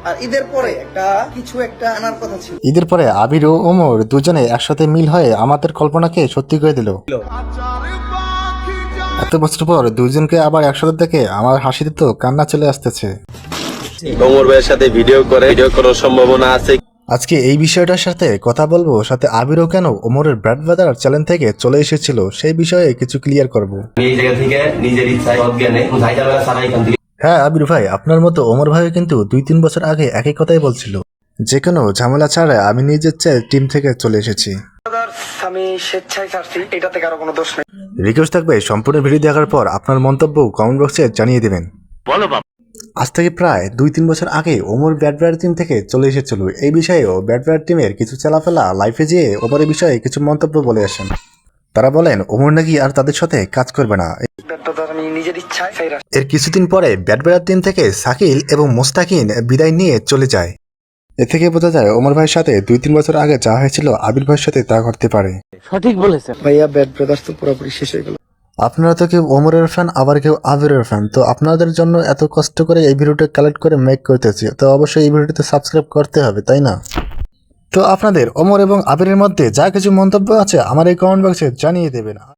আর ঈদের পরে কিছু একটা আনার কথা ছিল। ঈদের পরে আবির ও ওমর দুজনে একসাথে মিল হয়ে আমাদের কল্পনাকে সত্যি করে দিল। এত বছর পর দুজনকে আবার একসাথে দেখে আমার হাসিতে তো কান্না চলে আসতেছে। ওমর ভাইয়ের সাথে ভিডিও করার সম্ভাবনা আছে। আজকে এই বিষয়টার সাথে কথা বলবো, সাথে আবিরও কেন ওমরের ব্র্যাড ব্রাদার চ্যানেল থেকে চলে এসেছিল সেই বিষয়ে কিছু ক্লিয়ার করব। এই জায়গা থেকে নিজের ইচ্ছায় অজ্ঞানে ঝাইঝামেলা ছাড়া এখান থেকে। হ্যাঁ আবির ভাই, আপনার মতো ওমর ভাই কিন্তু 2-3 বছর আগে একই কথাই বলছিল, যে কোনো ঝামেলা ছাড়া আমি নিজের চেয়ে টিম থেকে চলে এসেছি। আমি স্বেচ্ছায় ছাড়ছি, এটাতে কারো কোনো দোষ নেই। রিকোয়েস্ট থাকবে সম্পূর্ণ ভিডিও দেখার পর আপনার মন্তব্য কমেন্ট বক্সে জানিয়ে দিবেন। বলো বাবা। আজ থেকে প্রায় 2-3 বছর আগে ওমর ব্যাড ব্রাদার টিম থেকে চলে এসেছিল। এই বিষয়েও ব্যাড ব্রাদার টিমের কিছু চেলাফেলা লাইফে যেয়ে ওমরের বিষয়ে কিছু মন্তব্য বলে আসেন। তারা বলেন ওমর নাকি আর তাদের সাথে কাজ করবে না। আমি নিজের ইচ্ছায় ছাইরা। এর কিছুদিন পরে ব্যাড ব্রাদার টিম থেকে শাকিল এবং মোস্তাকিন বিদায় নিয়ে চলে যায়। এ থেকে বোঝা যায় ওমর ভাইয়ের সাথে 2-3 বছর আগে যা হয়েছিল আবির ভাইয়ের সাথে তা ঘটতে পারে। ভাইয়া ব্যাড ব্রাদার্স তো পুরোপুরি শেষ হয়ে গেল। আপনারা তো কেউ ওমরের ফ্যান আবার কেউ আবিরের ফ্যান, তো আপনাদের জন্য এত কষ্ট করে এই ভিডিওটা কালেক্ট করে মেক করতেছি, তো অবশ্যই এই ভিডিওটিতে সাবস্ক্রাইব করতে হবে, তাই না? তো আপনাদের ওমর এবং আবিরের মধ্যে যা কিছু মন্তব্য আছে আমার এই কমেন্ট বক্সে জানিয়ে দেবেন।